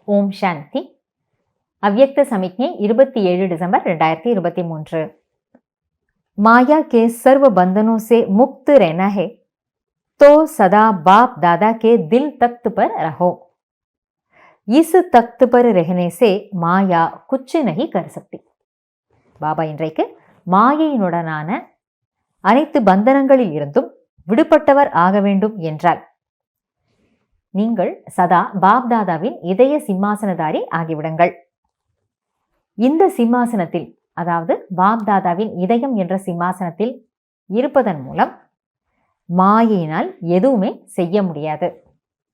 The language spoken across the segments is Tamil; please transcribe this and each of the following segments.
ஓம் சாந்தி. அவ்யக்த சமிக்ஞை 27 दिसंबर 2023। माया के सर्व बंधनों से मुक्त रहना है तो सदा बाप दादा के दिल तख्त पर रहो। इस तख्त पर रहने से माया कुछ नहीं कर सकती। பாபா இன்றைக்கு மாயையினுடனான அனைத்து பந்தனங்களில் இருந்தும் விடுபட்டவர் ஆக வேண்டும் என்றால் நீங்கள் சதா பாப்தாதாவின் இதய சிம்மாசனதாரி ஆகிவிடுங்கள். இந்த சிம்மாசனத்தில், அதாவது பாப்தாதாவின் இதயம் என்ற சிம்மாசனத்தில் இருப்பதன் மூலம் மாயையினால் எதுவுமே செய்ய முடியாது.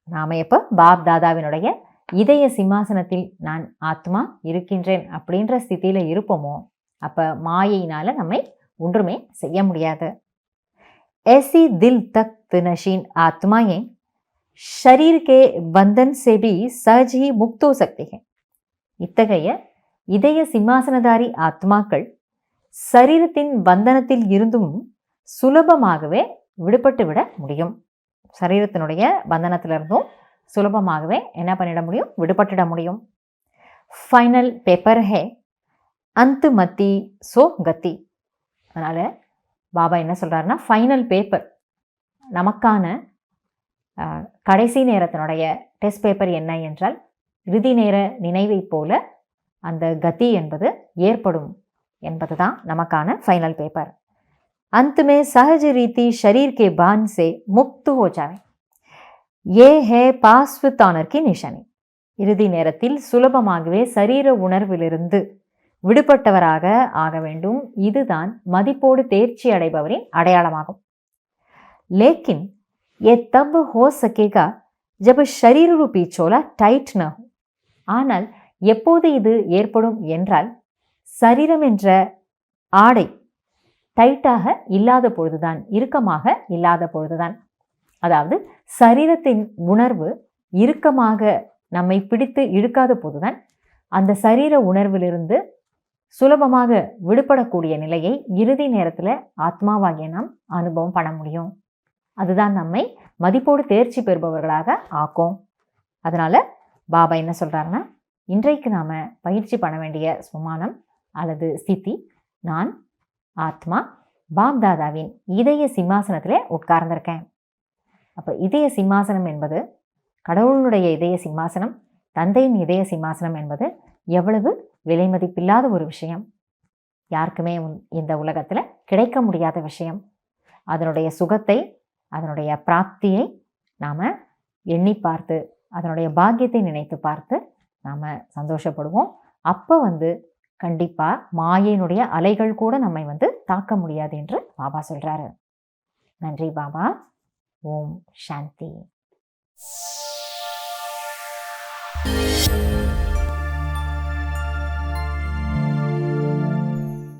நாம எப்போ பாப்தாதாவினுடைய இதய சிம்மாசனத்தில் நான் ஆத்மா இருக்கின்றேன் அப்படின்ற ஸ்திதியில இருப்போமோ அப்ப மாயையினால நம்மை ஒன்றுமே செய்ய முடியாது. ऐसी दिल तख्त नशीन आत्माएं शरीर के बंधन से भी सहज ही मुक्त हो सकती हैं। இத்தகைய இதய சிம்மாசனதாரி ஆத்மாக்கள் சரீரத்தின் பந்தனத்தில் இருந்தும் சுலபமாகவே விடுபட்டு விட முடியும். சரீரத்தினுடைய பந்தனத்திலிருந்தும் சுலபமாகவே என்ன பண்ணிட முடியும்? விடுபட்டுட முடியும். ஃபைனல் பேப்பர் ஹே அந்த் மத்தி சோ கத்தி. அதனால பாபா என்ன சொல்றாருன்னா, ஃபைனல் பேப்பர், நமக்கான கடைசி நேரத்தினுடைய டெஸ்ட் பேப்பர் என்ன என்றால் இறுதி நேர நினைவை போல அந்த கதி என்பது ஏற்படும் என்பதுதான் நமக்கான ஃபைனல் பேப்பர். अंत में सहज रीति शरीर के बांध से मुक्त हो जाए, ये है पास्वतानर की निशानी. இறுதி நேரத்தில் சுலபமாகவே சரீர உணர்விலிருந்து விடுபட்டவராக ஆக வேண்டும். இதுதான் மதிப்போடு தேர்ச்சி அடைபவரின் அடையாளமாகும். लेकिन ये तब हो सकेगा जब शरीर रूपी चोला टाइट न हो. ஆனால் எப்போது இது ஏற்படும் என்றால் சரீரம் என்ற ஆடை டைட்டாக இல்லாத பொழுதுதான், இறுக்கமாக இல்லாத பொழுதுதான். அதாவது சரீரத்தின் உணர்வு இறுக்கமாக நம்மை பிடித்து இழுக்காத போதுதான் அந்த சரீர உணர்விலிருந்து சுலபமாக விடுபடக்கூடிய நிலையை இறுதி நேரத்தில் ஆத்மாவாகிய நாம் அனுபவம் பண்ண முடியும். அதுதான் நம்மை மதிப்போடு தேர்ச்சி பெறுபவர்களாக ஆக்கும். அதனால பாபா என்ன சொல்றாருன்னா, இன்றைக்கு நாம பயிற்சி பண்ண வேண்டிய சுமானம் அல்லது ஸ்திதி, நான் ஆத்மா பாப்தாதாவின் இதய சிம்மாசனத்திலே உட்கார்ந்திருக்கேன். அப்ப இதய சிம்மாசனம் என்பது கடவுளுடைய இதய சிம்மாசனம், தந்தையின் இதய சிம்மாசனம் என்பது எவ்வளவு விலை மதிப்பில்லாத ஒரு விஷயம். யாருக்குமே இந்த உலகத்துல கிடைக்க முடியாத விஷயம். அதனுடைய சுகத்தை, அதனுடைய பிராப்தியை நாம எண்ணி பார்த்து, அதனுடைய பாக்கியத்தை நினைத்து பார்த்து நாம சந்தோஷப்படுவோம். அப்ப கண்டிப்பா மாயையினுடைய அலைகள் கூட நம்மை தாக்க முடியாது என்று பாபா சொல்றாரு. நன்றி பாபா. ஓம் சாந்தி.